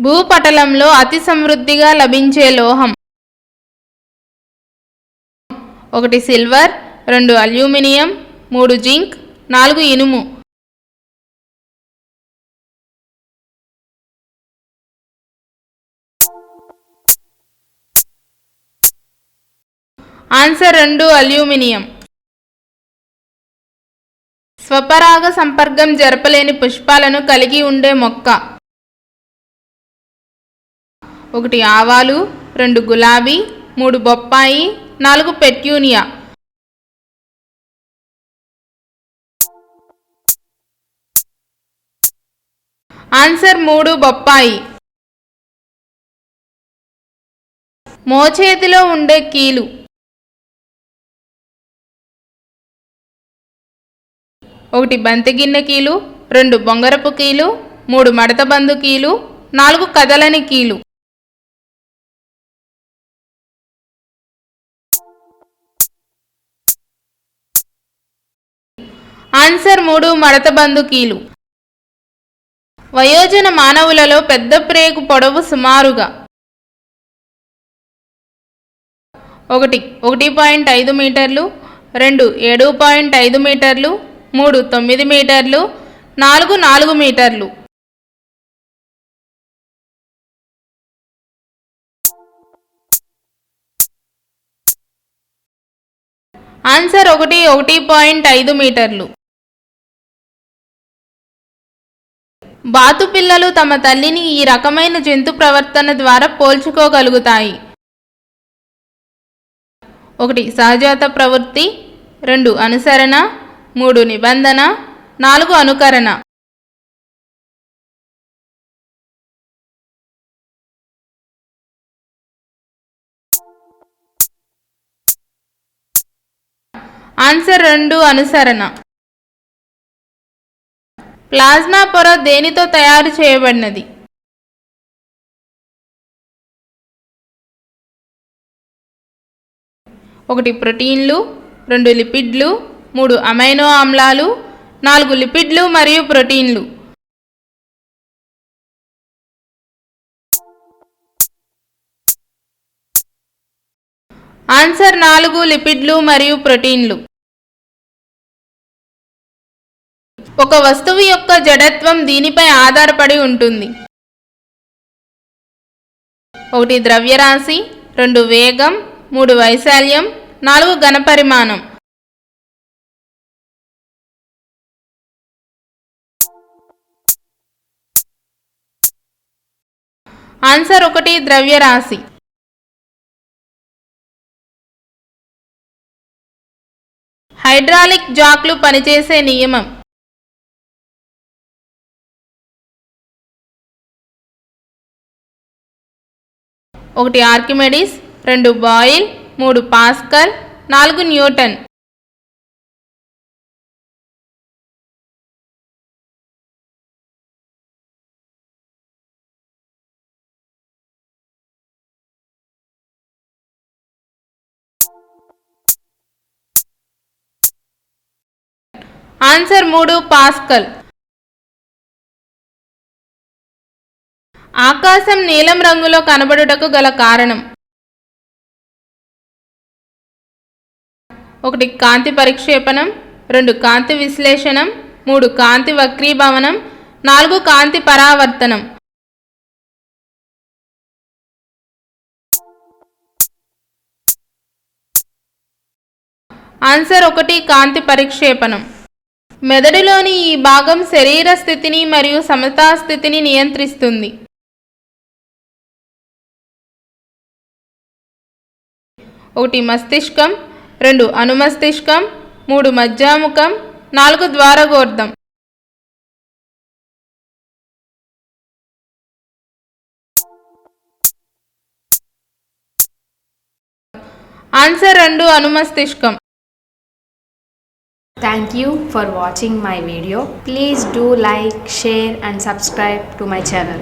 భూపటలంలో అతి సమృద్ధిగా లభించే లోహం: 1 సిల్వర్, 2 అల్యూమినియం, 3 జింక్, 4 ఇనుము. Answer 2 aluminium. స్వపరాగ సంపర్కం జరపలేని పుష్పాలను కలిగి ఉండే మొక్క: 1 ఆవాలు, 2 గులాబీ, 3 బొప్పాయి, 4 పెట్యూనియా. ఆన్సర్ 3 బొప్పాయి. మోచేతిలో ఉండే కీలు: 1 బంతిగిన్నె కీలు, 2 బొంగరపు కీలు, 3 మడతబందు కీలు, 4 కదలని కీలు. ఆన్సర్ 3 మడతబందు కీలు. వయోజన మానవులలో పెద్ద ప్రేగు పొడవు సుమారుగా: 1 1.5 మీటర్లు, 2 7.5 మీటర్లు, 3 9 మీటర్లు, 4 4 మీటర్లు. ఆన్సర్ 1 1.5 మీటర్లు. బాతుపిల్లలు తమ తల్లిని ఈ రకమైన జంతు ప్రవర్తన ద్వారా పోల్చుకోగలుగుతాయి: 1 సహజాత ప్రవృత్తి, 2 అనుసరణ, 3 నిబంధన, 4 అనుకరణ. ఆన్సర్ 2 అనుసరణ. ప్లాజ్మా పొర దేనితో తయారు చేయబడినది? 1 ప్రోటీన్లు, 2 లిపిడ్లు, 3 అమైనో ఆమ్లాలు, 4 లిపిడ్లు మరియు ప్రోటీన్లు. ఆన్సర్ 4 లిపిడ్లు మరియు ప్రోటీన్లు. ఒక వస్తువు యొక్క జడత్వం దీనిపై ఆధారపడి ఉంటుంది: 1 ద్రవ్యరాశి, 2 వేగం, 3 వైశాల్యం, 4 ఘనపరిమాణం. ఆన్సర్ 1 ద్రవ్యరాశి. హైడ్రాలిక్ జాక్లు పనిచేసే నియమం: 1 Archimedes, 2 boil, 3 pascal, 4 Newton. Answer 3 pascal. ఆకాశం నీలం రంగులో కనబడుటకు గల కారణం: 1 కాంతి పరిక్షేపణం, 2 కాంతి విశ్లేషణం, 3 కాంతి వక్రీభవనం, 4 కాంతి పరావర్తనం. ఆన్సర్ 1 కాంతి పరిక్షేపణం. మెదడులోని ఈ భాగం శరీర స్థితిని మరియు సమతా స్థితిని నియంత్రిస్తుంది: 1 మస్తిష్కం, 2 అనుమస్తిష్కం, 3 మజ్జాముఖం, 4 ద్వారగోర్ధం. Answer 2 అనుమస్తిష్కం. Thank you for watching my video. Please do like, share and subscribe to my channel.